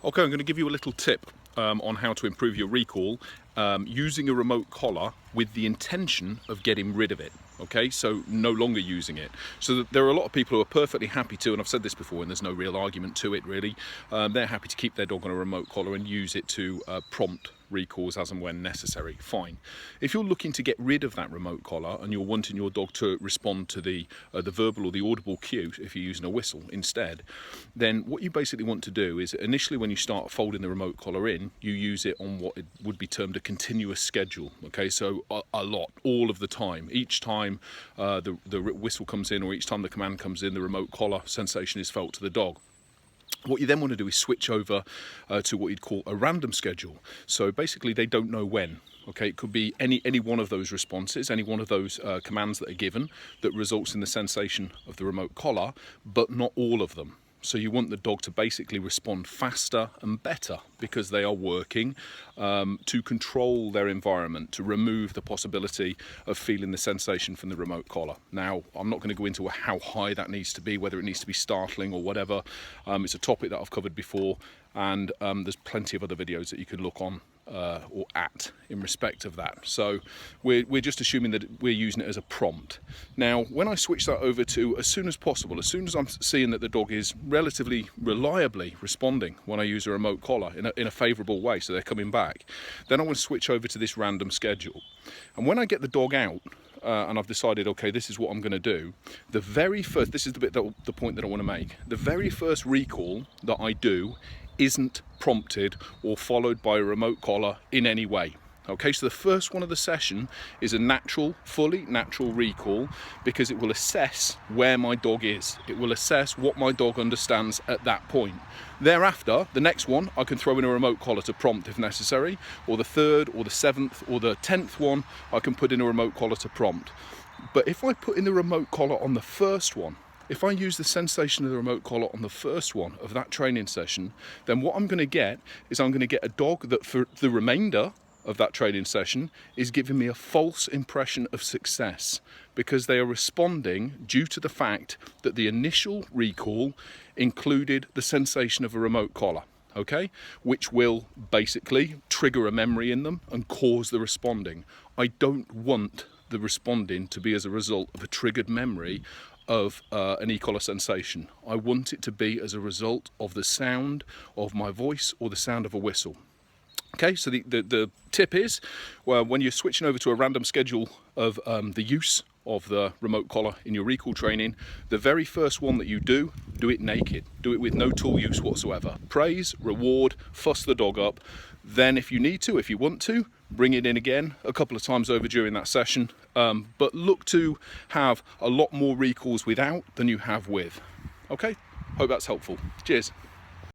Okay, I'm going to give you a little tip on how to improve your recall using a remote collar with the intention of getting rid of it. Okay, so no longer using it. So there are a lot of people who are perfectly happy to, and I've said this before and there's no real argument to it really, they're happy to keep their dog on a remote collar and use it to prompt recalls as and when necessary. Fine. If you're looking to get rid of that remote collar and you're wanting your dog to respond to the verbal or the audible cue, if you're using a whistle instead, then what you basically want to do is initially when you start folding the remote collar in, you use it on what it would be termed a continuous schedule. Okay, so a lot, all of the time. Each time the whistle comes in or each time the command comes in, the remote collar sensation is felt to the dog. What you then want to do is switch over to what you'd call a random schedule. So basically they don't know when. Okay, it could be any one of those responses, any one of those commands that are given that results in the sensation of the remote collar, but not all of them. So you want the dog to basically respond faster and better because they are working to control their environment, to remove the possibility of feeling the sensation from the remote collar. Now, I'm not going to go into how high that needs to be, whether it needs to be startling or whatever. It's a topic that I've covered before, and there's plenty of other videos that you can look on or at in respect of that. So we're just assuming that we're using it as a prompt. Now when I switch that over to as soon as possible, as soon as I'm seeing that the dog is relatively reliably responding when I use a remote collar in a favourable way, so they're coming back, then I want to switch over to this random schedule. And when I get the dog out and I've decided, okay, this is what I'm going to do, the very first, this is the point that I want to make, the very first recall that I do isn't prompted or followed by a remote collar in any way. Okay, so the first one of the session is a natural, fully natural recall because it will assess where my dog is. It will assess what my dog understands at that point. Thereafter, the next one, I can throw in a remote collar to prompt if necessary, or the third, or the seventh, or the 10th one, I can put in a remote collar to prompt. But if I put in the remote collar on the first one, if I use the sensation of the remote collar on the first one of that training session, then what I'm going to get is I'm going to get a dog that for the remainder of that training session is giving me a false impression of success because they are responding due to the fact that the initial recall included the sensation of a remote collar, okay, which will basically trigger a memory in them and cause the responding. I don't want the responding to be as a result of a triggered memory of an e-collar sensation. I want it to be as a result of the sound of my voice or the sound of a whistle. Okay, so the tip is, well, when you're switching over to a random schedule of the use of the remote collar in your recall training, the very first one that you do it naked. Do it with no tool use whatsoever. Praise, reward, fuss the dog up. Then if you need to, if you want to, bring it in again a couple of times over during that session. But look to have a lot more recalls without than you have with. Okay, hope that's helpful. Cheers.